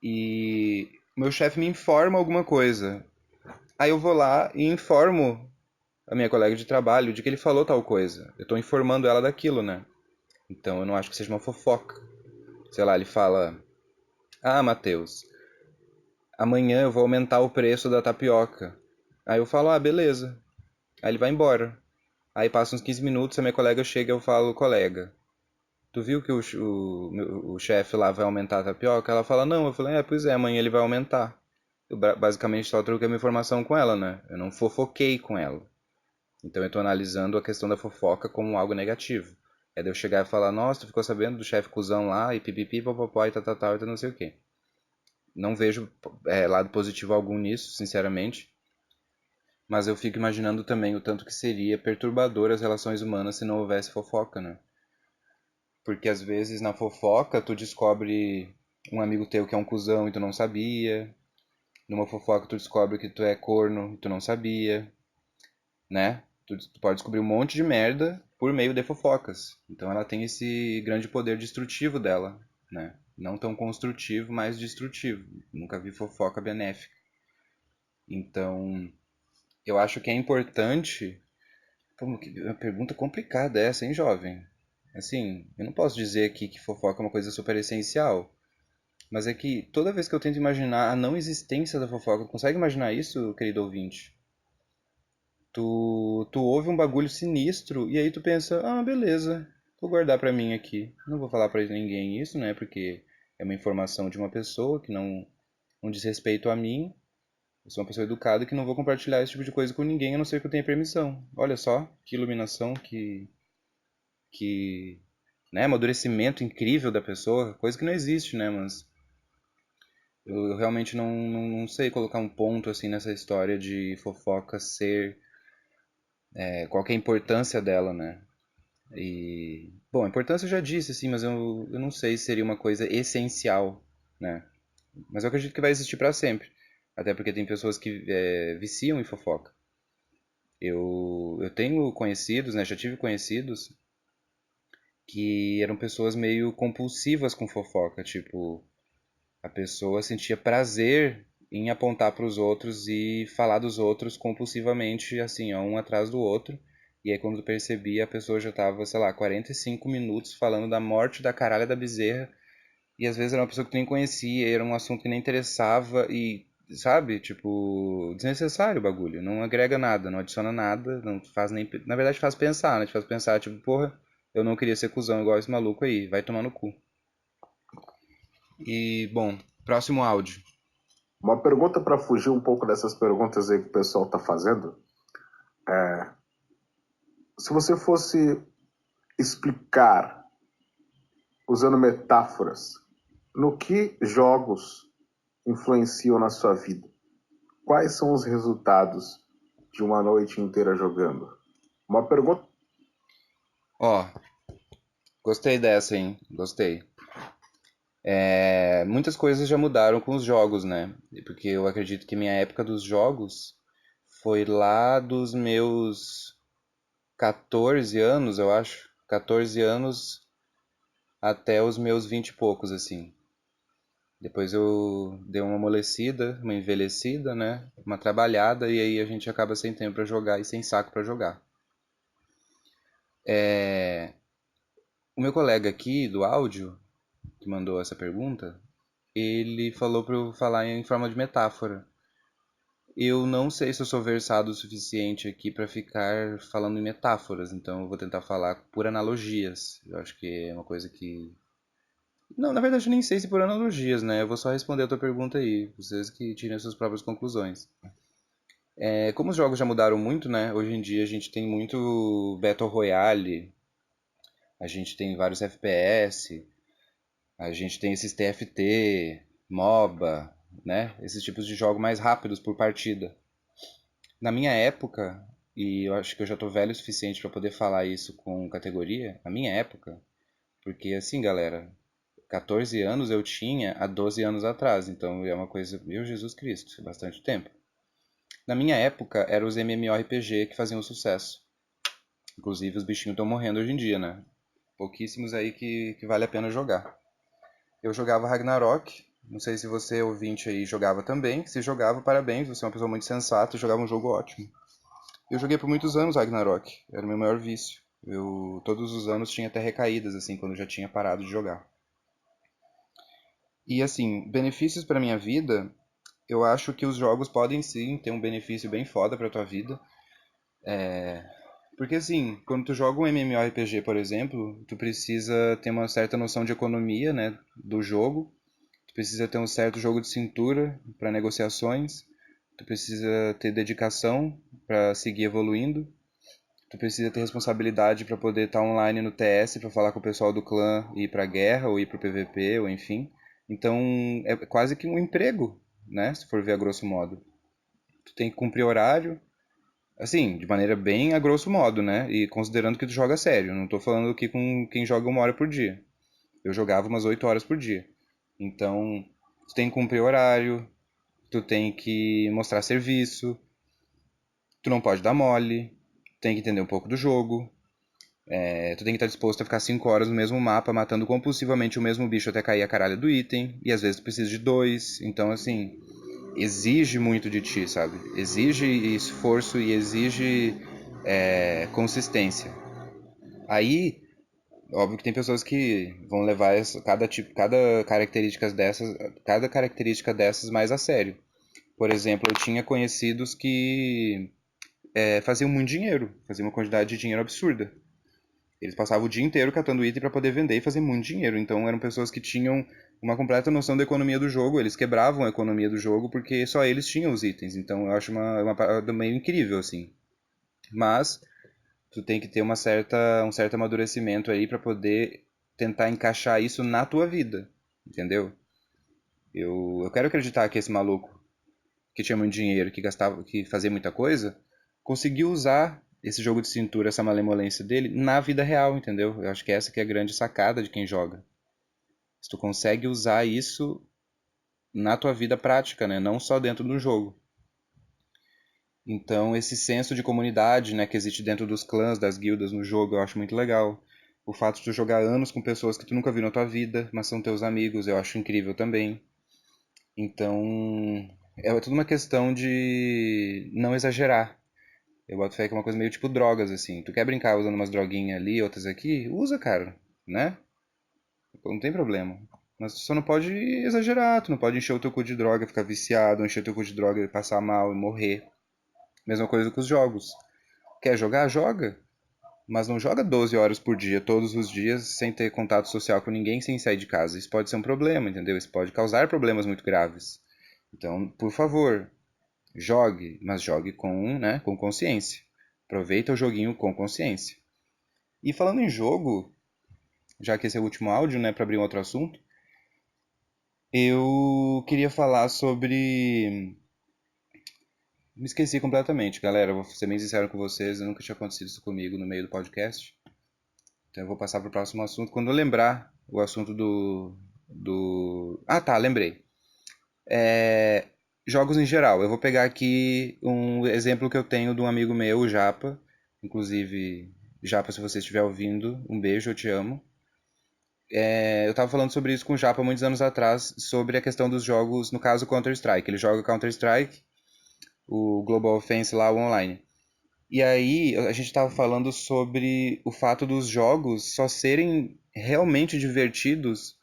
e meu chefe me informa alguma coisa, aí eu vou lá e informo a minha colega de trabalho de que ele falou tal coisa. Eu tô informando ela daquilo, né? Então eu não acho que seja uma fofoca. Sei lá, ele fala: Ah, Matheus, amanhã eu vou aumentar o preço da tapioca. Aí eu falo: Ah, beleza. Aí ele vai embora. Aí passa uns 15 minutos, a minha colega chega e eu falo: Colega, tu viu que o chefe lá vai aumentar a tapioca? Ela fala: Não. Eu falei: Pois é, amanhã ele vai aumentar. Eu basicamente só troquei uma informação com ela, né? Eu não fofoquei com ela. Então eu estou analisando a questão da fofoca como algo negativo. É de eu chegar e falar, nossa, tu ficou sabendo do chefe cuzão lá, e pipipi, popopó, e tal, e não sei o quê. Não vejo lado positivo algum nisso, sinceramente. Mas eu fico imaginando também o tanto que seria perturbador as relações humanas se não houvesse fofoca, né? Porque às vezes na fofoca tu descobre um amigo teu que é um cuzão e tu não sabia. Numa fofoca tu descobre que tu é corno e tu não sabia. Né? Tu pode descobrir um monte de merda por meio de fofocas. Então ela tem esse grande poder destrutivo dela, né? Não tão construtivo, mas destrutivo. Nunca vi fofoca benéfica. Então, eu acho que é importante. Pô, que uma pergunta complicada essa, hein, jovem? Assim, eu não posso dizer aqui que fofoca é uma coisa super essencial. Mas é que toda vez que eu tento imaginar a não existência da fofoca, consegue imaginar isso, querido ouvinte? Tu ouve um bagulho sinistro e aí tu pensa, ah, beleza, vou guardar pra mim aqui. Não vou falar pra ninguém isso, né? Porque é uma informação de uma pessoa que não diz respeito a mim. Eu sou uma pessoa educada que não vou compartilhar esse tipo de coisa com ninguém a não ser que eu tenha permissão. Olha só, que iluminação, que, né, amadurecimento incrível da pessoa, coisa que não existe, né? Mas eu realmente não sei colocar um ponto assim nessa história de fofoca ser, qual que é a importância dela, né? E, bom, a importância eu já disse, assim, mas eu não sei se seria uma coisa essencial, né? Mas eu acredito que vai existir para sempre. Até porque tem pessoas que viciam em fofoca. Eu tenho conhecidos, né? Já tive conhecidos que eram pessoas meio compulsivas com fofoca. Tipo, a pessoa sentia prazer em apontar para os outros e falar dos outros compulsivamente, assim, ó, um atrás do outro. E aí quando tu percebia, a pessoa já tava, sei lá, 45 minutos falando da morte da caralha da bezerra. E às vezes era uma pessoa que tu nem conhecia, era um assunto que nem interessava e, sabe, tipo, desnecessário o bagulho. Não agrega nada, não adiciona nada, não faz nem. Na verdade faz pensar, né? Te faz pensar, tipo, porra, eu não queria ser cuzão igual esse maluco aí, vai tomar no cu. E, bom, próximo áudio. Uma pergunta para fugir um pouco dessas perguntas aí que o pessoal está fazendo. Se você fosse explicar, usando metáforas, no que jogos influenciam na sua vida, quais são os resultados de uma noite inteira jogando? Uma pergunta. Ó, gostei dessa, hein? Gostei. Muitas coisas já mudaram com os jogos, né? Porque eu acredito que minha época dos jogos foi lá dos meus 14 anos, eu acho. 14 anos até os meus 20 e poucos, assim. Depois eu dei uma amolecida, uma envelhecida, né? Uma trabalhada e aí a gente acaba sem tempo pra jogar e sem saco pra jogar. O meu colega aqui do áudio, que mandou essa pergunta, ele falou pra eu falar em forma de metáfora. Eu não sei se eu sou versado o suficiente aqui pra ficar falando em metáforas, então eu vou tentar falar por analogias. Eu acho que é uma coisa que... Não, na verdade eu nem sei se por analogias, né? Eu vou só responder a tua pergunta aí, vocês que tirem as suas próprias conclusões. Como os jogos já mudaram muito, né? Hoje em dia a gente tem muito Battle Royale, a gente tem vários FPS, a gente tem esses TFT, MOBA, né? Esses tipos de jogos mais rápidos por partida. Na minha época, e eu acho que eu já tô velho o suficiente para poder falar isso com categoria, na minha época, porque assim, galera, 14 anos eu tinha há 12 anos atrás, então é uma coisa, meu Jesus Cristo, é bastante tempo. Na minha época, eram os MMORPG que faziam sucesso. Inclusive, os bichinhos estão morrendo hoje em dia, né? Pouquíssimos aí que vale a pena jogar. Eu jogava Ragnarok. Não sei se você, ouvinte aí, jogava também. Se jogava, parabéns, você é uma pessoa muito sensata e jogava um jogo ótimo. Eu joguei por muitos anos Ragnarok. Era o meu maior vício. Eu, todos os anos, tinha até recaídas, assim, quando eu já tinha parado de jogar. E, assim, benefícios pra minha vida, eu acho que os jogos podem sim ter um benefício bem foda pra tua vida. Porque assim, quando tu joga um MMORPG, por exemplo, tu precisa ter uma certa noção de economia, né, do jogo. Tu precisa ter um certo jogo de cintura para negociações. Tu precisa ter dedicação para seguir evoluindo. Tu precisa ter responsabilidade para poder estar online no TS, para falar com o pessoal do clã e ir pra guerra ou ir pro PVP, ou enfim. Então, é quase que um emprego, né, se for ver a grosso modo. Tu tem que cumprir horário, assim, de maneira bem a grosso modo, né? E considerando que tu joga sério. Não tô falando aqui com quem joga 1 hora por dia. Eu jogava umas 8 horas por dia. Então, tu tem que cumprir horário, tu tem que mostrar serviço, tu não pode dar mole, tu tem que entender um pouco do jogo, tu tem que estar disposto a ficar 5 horas no mesmo mapa, matando compulsivamente o mesmo bicho até cair a caralho do item, e às vezes tu precisa de dois. Então, assim, exige muito de ti, sabe? Exige esforço e exige consistência. Aí, óbvio que tem pessoas que vão levar cada tipo, cada característica dessas mais a sério. Por exemplo, eu tinha conhecidos que faziam muito dinheiro, faziam uma quantidade de dinheiro absurda. Eles passavam o dia inteiro catando item para poder vender e fazer muito dinheiro. Então eram pessoas que tinham uma completa noção da economia do jogo. Eles quebravam a economia do jogo porque só eles tinham os itens. Então eu acho uma parada meio incrível, assim. Mas tu tem que ter um certo amadurecimento aí para poder tentar encaixar isso na tua vida. Entendeu? Eu quero acreditar que esse maluco que tinha muito dinheiro, que gastava, que fazia muita coisa, conseguiu usar esse jogo de cintura, essa malemolência dele, na vida real, entendeu? Eu acho que essa que é a grande sacada de quem joga. Se tu consegue usar isso na tua vida prática, né? Não só dentro do jogo. Então, esse senso de comunidade, né, que existe dentro dos clãs, das guildas no jogo, eu acho muito legal. O fato de tu jogar anos com pessoas que tu nunca viu na tua vida, mas são teus amigos, eu acho incrível também. Então, é tudo uma questão de não exagerar. Eu boto fé que é uma coisa meio tipo drogas, assim. Tu quer brincar usando umas droguinhas ali, outras aqui? Usa, cara, né? Não tem problema. Mas tu só não pode exagerar, tu não pode encher o teu cu de droga, ficar viciado, encher o teu cu de droga e passar mal e morrer. Mesma coisa com os jogos. Quer jogar? Joga. Mas não joga 12 horas por dia, todos os dias, sem ter contato social com ninguém, sem sair de casa. Isso pode ser um problema, entendeu? Isso pode causar problemas muito graves. Então, por favor, jogue, mas jogue com, né, com consciência. Aproveita o joguinho com consciência. E falando em jogo, já que esse é o último áudio, né, para abrir um outro assunto, eu queria falar sobre. Me esqueci completamente, galera. Vou ser bem sincero com vocês, nunca tinha acontecido isso comigo no meio do podcast. Então eu vou passar para o próximo assunto. Quando eu lembrar o assunto do. Ah, tá, lembrei. Jogos em geral. Eu vou pegar aqui um exemplo que eu tenho de um amigo meu, o Japa. Inclusive, Japa, se você estiver ouvindo, um beijo, eu te amo. eu tava falando sobre isso com o Japa muitos anos atrás, sobre a questão dos jogos, no caso Counter-Strike. Ele joga Counter-Strike, o Global Offensive lá, o online. E aí a gente tava falando sobre o fato dos jogos só serem realmente divertidos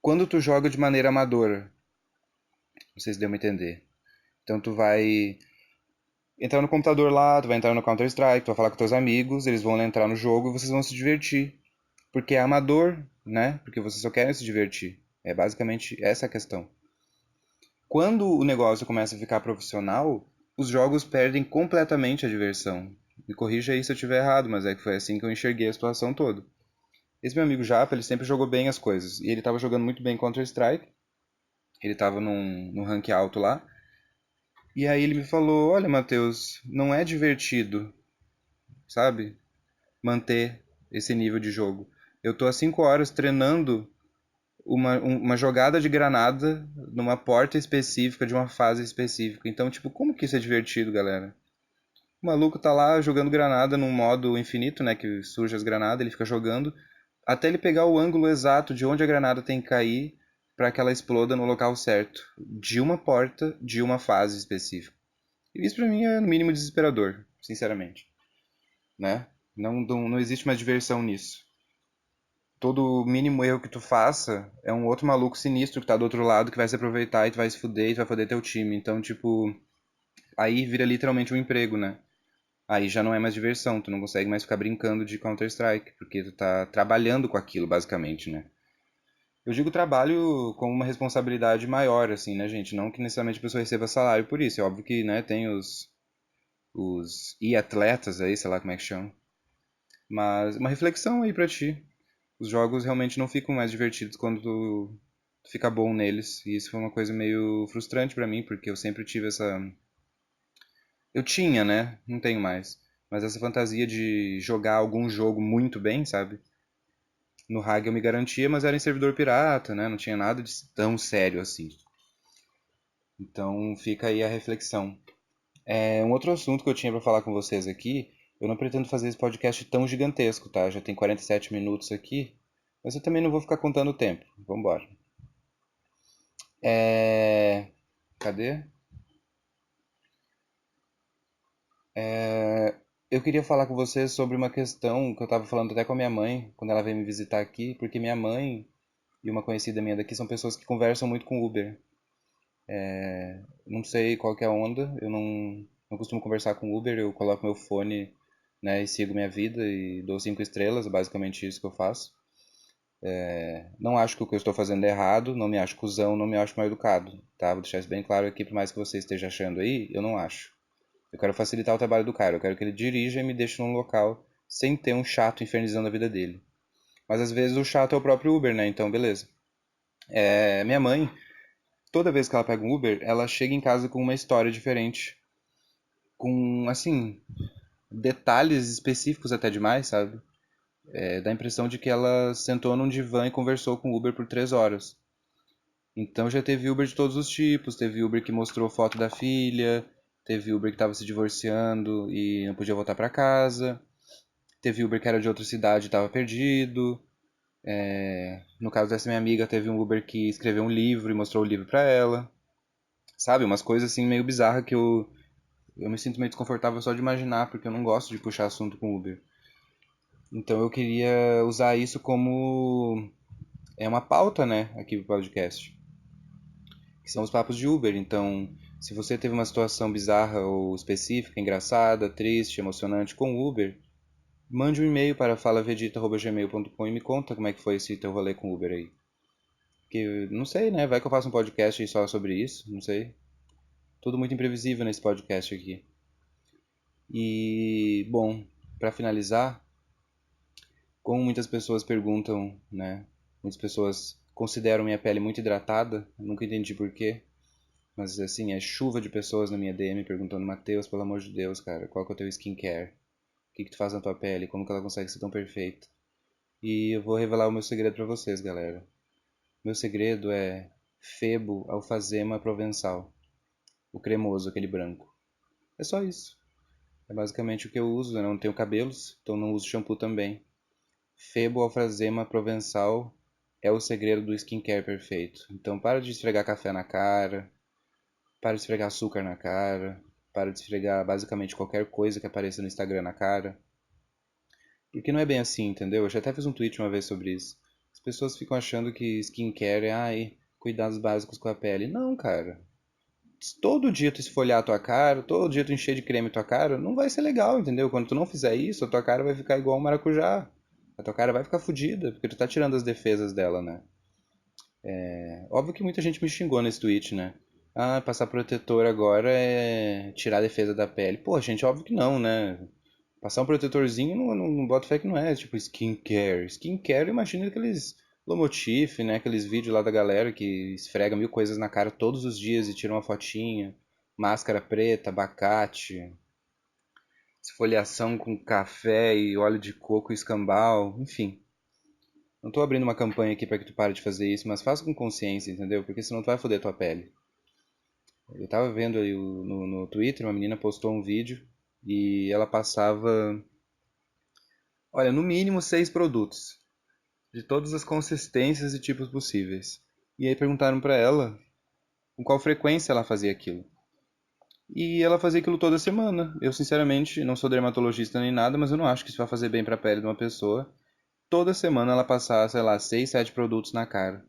quando tu joga de maneira amadora. Não sei se deu pra entender. Então tu vai entrar no computador lá, tu vai entrar no Counter-Strike, tu vai falar com teus amigos, eles vão entrar no jogo e vocês vão se divertir. Porque é amador, né? Porque vocês só querem se divertir. É basicamente essa a questão. Quando o negócio começa a ficar profissional, os jogos perdem completamente a diversão. Me corrija aí se eu estiver errado, mas é que foi assim que eu enxerguei a situação toda. Esse meu amigo Japa, ele sempre jogou bem as coisas. E ele estava jogando muito bem Counter-Strike. Ele estava num rank alto lá. E aí ele me falou, olha, Matheus, não é divertido, sabe? Manter esse nível de jogo. Eu tô há 5 horas treinando uma jogada de granada numa porta específica de uma fase específica. Então, tipo, como que isso é divertido, galera? O maluco tá lá jogando granada num modo infinito, né? Que surge as granadas, ele fica jogando até ele pegar o ângulo exato de onde a granada tem que cair para que ela exploda no local certo, de uma porta, de uma fase específica. E isso pra mim é no mínimo desesperador, sinceramente, né? Não existe mais diversão nisso. Todo mínimo erro que tu faça é um outro maluco sinistro que tá do outro lado que vai se aproveitar e tu vai se fuder e tu vai foder teu time. Então, tipo, aí vira literalmente um emprego, né? Aí já não é mais diversão, tu não consegue mais ficar brincando de Counter-Strike, porque tu tá trabalhando com aquilo, basicamente, né? Eu digo trabalho como uma responsabilidade maior, assim, né, gente? Não que necessariamente a pessoa receba salário por isso. É óbvio que, né, tem os e-atletas aí, sei lá como é que chama. Mas uma reflexão aí pra ti. Os jogos realmente não ficam mais divertidos quando tu fica bom neles. E isso foi uma coisa meio frustrante pra mim, porque eu sempre tive essa. Eu tinha, né? Não tenho mais. Mas essa fantasia de jogar algum jogo muito bem, sabe? No RAG eu me garantia, mas era em servidor pirata, né? Não tinha nada de tão sério assim. Então fica aí a reflexão. Um outro assunto que eu tinha pra falar com vocês aqui, eu não pretendo fazer esse podcast tão gigantesco, tá? Já tem 47 minutos aqui, mas eu também não vou ficar contando o tempo. Vambora. É... Cadê? Eu queria falar com vocês sobre uma questão que eu tava falando até com a minha mãe, quando ela veio me visitar aqui, porque minha mãe e uma conhecida minha daqui são pessoas que conversam muito com Uber. Não sei qual que é a onda, eu não costumo conversar com Uber, eu coloco meu fone, né, e sigo minha vida e dou 5 estrelas, é basicamente isso que eu faço. Não acho que o que eu estou fazendo é errado, não me acho cuzão, não me acho mal educado, tá? Vou deixar isso bem claro aqui, por mais que você esteja achando aí, eu não acho. Eu quero facilitar o trabalho do cara, eu quero que ele dirija e me deixe num local sem ter um chato infernizando a vida dele. Mas às vezes o chato é o próprio Uber, né? Então, beleza. Minha mãe, toda vez que ela pega um Uber, ela chega em casa com uma história diferente. Com, assim, detalhes específicos até demais, sabe? Dá a impressão de que ela sentou num divã e conversou com o Uber por 3 horas. Então já teve Uber de todos os tipos, teve Uber que mostrou foto da filha, teve Uber que estava se divorciando e não podia voltar para casa, teve Uber que era de outra cidade e estava perdido. No caso dessa minha amiga, teve um Uber que escreveu um livro e mostrou o livro para ela. Sabe, umas coisas assim meio bizarras que eu me sinto meio desconfortável só de imaginar, porque eu não gosto de puxar assunto com Uber. Então eu queria usar isso como uma pauta, né, aqui pro podcast, que são os papos de Uber. Então, se você teve uma situação bizarra ou específica, engraçada, triste, emocionante com Uber, mande um e-mail para falavedita@gmail.com e me conta como é que foi esse teu rolê com Uber aí. Porque, não sei, né, vai que eu faço um podcast aí só sobre isso, não sei. Tudo muito imprevisível nesse podcast aqui. E, bom, para finalizar, como muitas pessoas perguntam, né, muitas pessoas consideram minha pele muito hidratada, nunca entendi por quê. Mas assim, é chuva de pessoas na minha DM perguntando: Matheus, pelo amor de Deus, cara, qual que é o teu skincare? O que que tu faz na tua pele? Como que ela consegue ser tão perfeita? E eu vou revelar o meu segredo pra vocês, galera. Meu segredo é Febo Alfazema Provençal. O cremoso, aquele branco. É só isso. É basicamente o que eu uso. Eu não tenho cabelos, então não uso shampoo também. Febo-alfrazema provençal é o segredo do skincare perfeito. Então para de esfregar café na cara, para de esfregar açúcar na cara, para de esfregar basicamente qualquer coisa que apareça no Instagram na cara. Porque não é bem assim, entendeu? Eu já até fiz um tweet uma vez sobre isso. As pessoas ficam achando que skincare é, cuidados básicos com a pele. Não, cara. Se todo dia tu esfoliar a tua cara, todo dia tu encher de creme a tua cara, não vai ser legal, entendeu? Quando tu não fizer isso, a tua cara vai ficar igual um maracujá. A tua cara vai ficar fodida, porque tu tá tirando as defesas dela, né? Óbvio que muita gente me xingou nesse tweet, né? Ah, passar protetor agora é tirar a defesa da pele. Pô, gente, óbvio que não, né? Passar um protetorzinho não bota fé que não é, tipo skincare. Skincare, imagina aqueles Lomotif, né? Aqueles vídeos lá da galera que esfrega mil coisas na cara todos os dias e tira uma fotinha. Máscara preta, abacate, esfoliação com café e óleo de coco e escambau, enfim. Não tô abrindo uma campanha aqui para que tu pare de fazer isso, mas faça com consciência, entendeu? Porque senão tu vai foder tua pele. Eu tava vendo aí no Twitter, uma menina postou um vídeo e ela passava, olha, no mínimo 6 produtos, de todas as consistências e tipos possíveis. E aí perguntaram pra ela com qual frequência ela fazia aquilo. E ela fazia aquilo toda semana. Eu, sinceramente, não sou dermatologista nem nada, mas eu não acho que isso vai fazer bem pra pele de uma pessoa. Toda semana ela passar, sei lá, 6, 7 produtos na cara.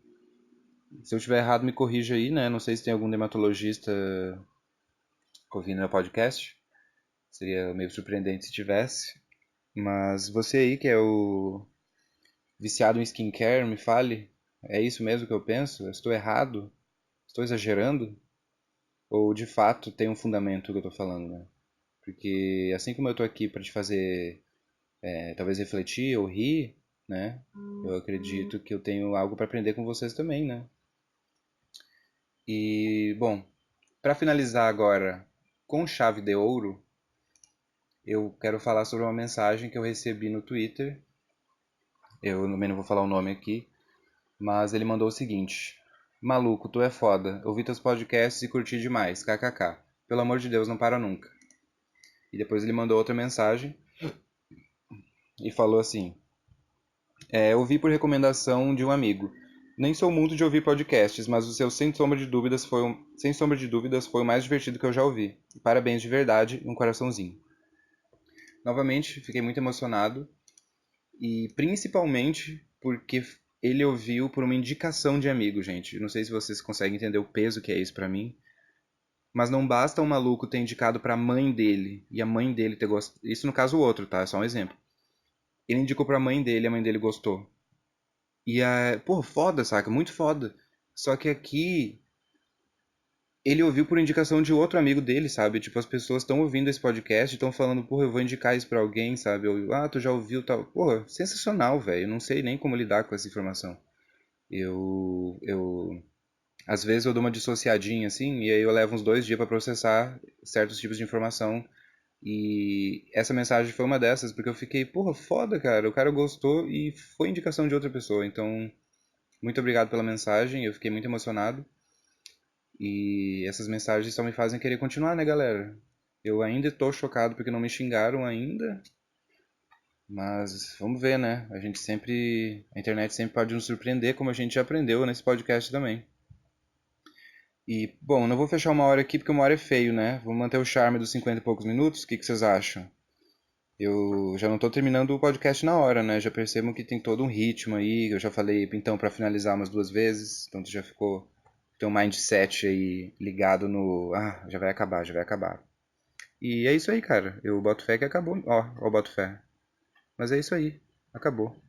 Se eu estiver errado, me corrija aí, né? Não sei se tem algum dermatologista ouvindo meu podcast. Seria meio surpreendente se tivesse. Mas você aí que é o viciado em skincare, me fale. É isso mesmo que eu penso? Estou errado? Estou exagerando? Ou de fato tem um fundamento o que eu tô falando, né? Porque assim como eu tô aqui para te fazer talvez refletir ou rir, né? Eu acredito que eu tenho algo para aprender com vocês também, né? E, bom, para finalizar agora com chave de ouro, eu quero falar sobre uma mensagem que eu recebi no Twitter. Eu também não vou falar o nome aqui, mas ele mandou o seguinte: Maluco, tu é foda. Ouvi teus podcasts e curti demais. KKK. Pelo amor de Deus, não para nunca. E depois ele mandou outra mensagem e falou assim: ouvi por recomendação de um amigo. Nem sou muito de ouvir podcasts, mas o seu sem sombra de dúvidas foi o mais divertido que eu já ouvi. Parabéns de verdade, um coraçãozinho. Novamente, fiquei muito emocionado e principalmente porque ele ouviu por uma indicação de amigo, gente. Não sei se vocês conseguem entender o peso que é isso pra mim, mas não basta um maluco ter indicado pra mãe dele e a mãe dele ter gostado. Isso no caso o outro, tá? É só um exemplo. Ele indicou pra mãe dele e a mãe dele gostou. E pô, foda, saca? Muito foda. Só que aqui ele ouviu por indicação de outro amigo dele, sabe? Tipo, as pessoas estão ouvindo esse podcast e estão falando, porra, eu vou indicar isso pra alguém, sabe? Ou, tu já ouviu tal. Porra, sensacional, velho. Eu não sei nem como lidar com essa informação. Eu às vezes eu dou uma dissociadinha assim, e aí eu levo uns 2 dias pra processar certos tipos de informação. E essa mensagem foi uma dessas, porque eu fiquei, porra, foda, cara. O cara gostou e foi indicação de outra pessoa. Então, muito obrigado pela mensagem, eu fiquei muito emocionado. E essas mensagens só me fazem querer continuar, né, galera? Eu ainda tô chocado porque não me xingaram ainda, mas vamos ver, né? A internet sempre pode nos surpreender, como a gente já aprendeu nesse podcast também. E, bom, não vou fechar uma hora aqui porque uma hora é feio, né? Vou manter o charme dos 50 e poucos minutos. O que vocês acham? Eu já não tô terminando o podcast na hora, né? Já percebam que tem todo um ritmo aí. Eu já falei, então, pra finalizar umas 2 vezes. Então tu já ficou. Tem um mindset aí ligado no. Ah, já vai acabar, já vai acabar. E é isso aí, cara. Eu boto fé que acabou. Ó, boto fé. Mas é isso aí. Acabou.